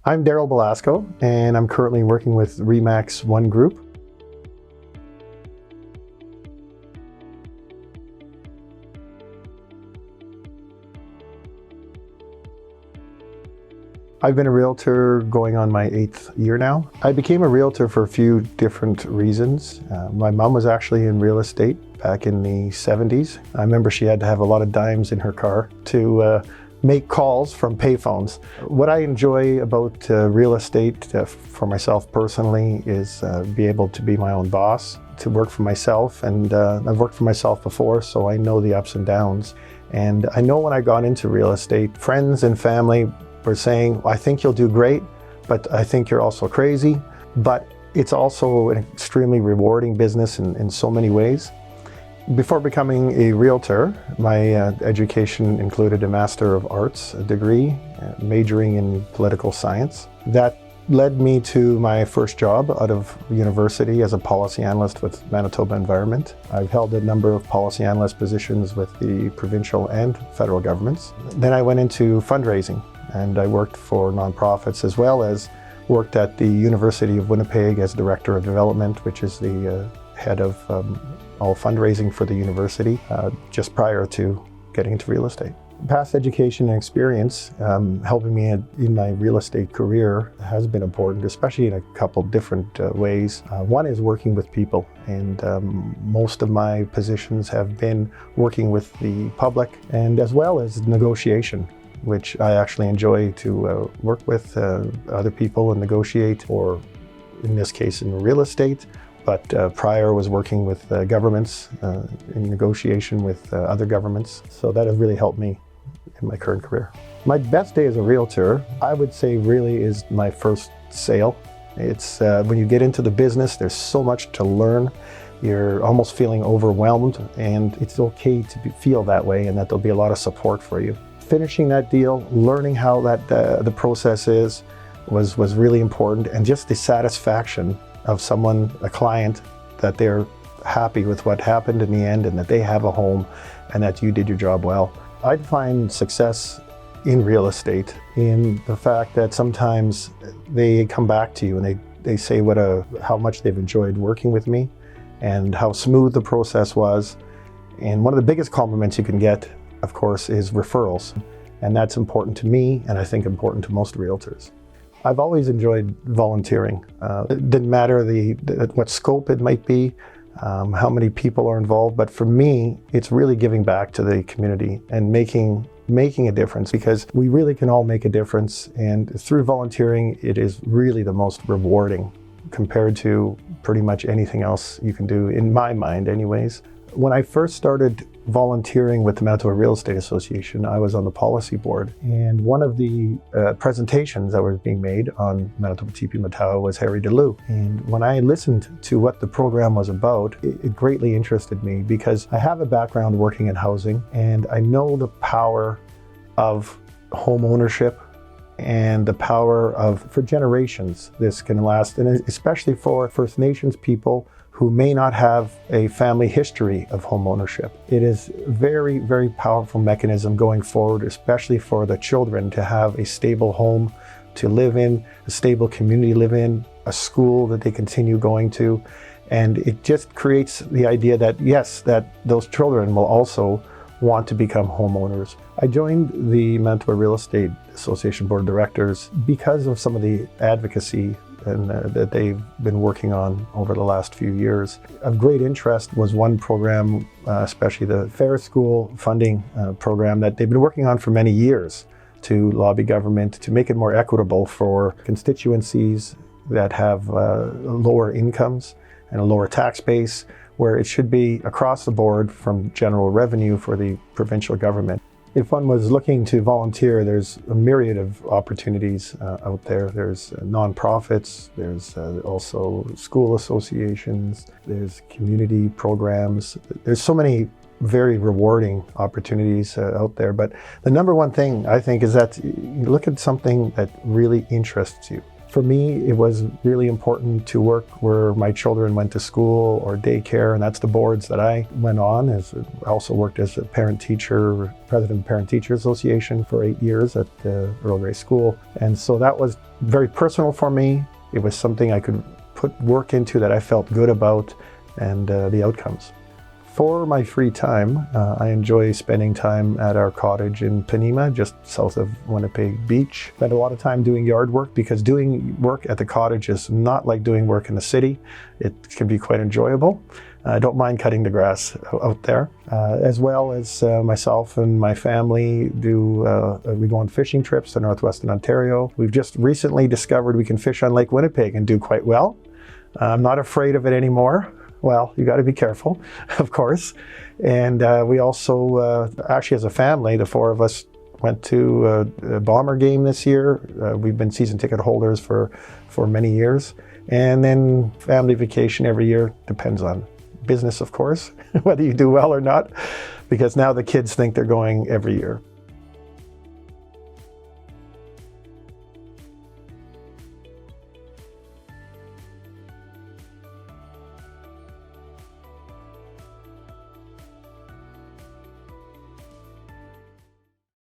I'm Darryl Balasko, and I'm currently working with REMAX One Group. I've been a realtor going on my 8th year now. I became a realtor for a few different reasons. My mom was actually in real estate back in the 70s. I remember she had to have a lot of dimes in her car to make calls from payphones. What I enjoy about real estate for myself personally is be able to be my own boss, to work for myself, and I've worked for myself before, so I know the ups and downs. And I know when I got into real estate, friends and family were saying, I think you'll do great, but I think you're also crazy. But it's also an extremely rewarding business in so many ways. Before becoming a realtor, my education included a Master of Arts degree, majoring in political science. That led me to my first job out of university as a policy analyst with Manitoba Environment. I've held a number of policy analyst positions with the provincial and federal governments. Then I went into fundraising, and I worked for nonprofits as well as worked at the University of Winnipeg as Director of Development, which is the head of all fundraising for the university, just prior to getting into real estate. Past education and experience helping me in my real estate career has been important, especially in a couple different ways. One is working with people, and most of my positions have been working with the public, and as well as negotiation, which I actually enjoy to work with other people and negotiate, or in this case in real estate. But prior was working with governments in negotiation with other governments. So that has really helped me in my current career. My best day as a realtor, I would say really is my first sale. It's when you get into the business, there's so much to learn. You're almost feeling overwhelmed, and it's okay to feel that way, and that there'll be a lot of support for you. Finishing that deal, learning how that the process is, was really important, and just the satisfaction of someone, a client, that they're happy with what happened in the end, and that they have a home, and that you did your job well. I define success in real estate in the fact that sometimes they come back to you and they say how much they've enjoyed working with me and how smooth the process was. And one of the biggest compliments you can get, of course, is referrals. And that's important to me, and I think important to most realtors. I've always enjoyed volunteering. It didn't matter what scope it might be, how many people are involved, but for me, it's really giving back to the community and making a difference, because we really can all make a difference. And through volunteering, it is really the most rewarding compared to pretty much anything else you can do, in my mind anyways. When I first started volunteering with the Manitoba Real Estate Association, I was on the policy board, and one of the presentations that was being made on Manitoba Tipi Mitawa was Harry DeLu. And when I listened to what the program was about, it greatly interested me, because I have a background working in housing, and I know the power of home ownership and the power for generations this can last, and especially for First Nations people who may not have a family history of home ownership. It is a very, very powerful mechanism going forward, especially for the children to have a stable home to live in, a stable community to live in, a school that they continue going to. And it just creates the idea that, yes, that those children will also want to become homeowners. I joined the Manitoba Real Estate Association Board of Directors because of some of the advocacy that they've been working on over the last few years. Of great interest was one program, especially the Fair School funding program that they've been working on for many years to lobby government to make it more equitable for constituencies that have lower incomes and a lower tax base, where it should be across the board from general revenue for the provincial government. If one was looking to volunteer, there's a myriad of opportunities out there. There's nonprofits, there's also school associations, there's community programs. There's so many very rewarding opportunities out there. But the number one thing I think is that you look at something that really interests you. For me, it was really important to work where my children went to school or daycare, and that's the boards that I went on. I also worked as a parent-teacher, president of the Parent-Teacher Association for 8 years at the Earl Grey School. And so that was very personal for me. It was something I could put work into that I felt good about, and the outcomes. For my free time, I enjoy spending time at our cottage in Penema, just south of Winnipeg Beach. Spend a lot of time doing yard work because doing work at the cottage is not like doing work in the city. It can be quite enjoyable. I don't mind cutting the grass out there. As well as myself and my family we go on fishing trips to northwestern Ontario. We've just recently discovered we can fish on Lake Winnipeg and do quite well. I'm not afraid of it anymore. Well, you got to be careful, of course. And we also, actually as a family, the four of us went to a Bomber game this year. We've been season ticket holders for many years. And then family vacation every year, depends on business, of course, whether you do well or not, because now the kids think they're going every year.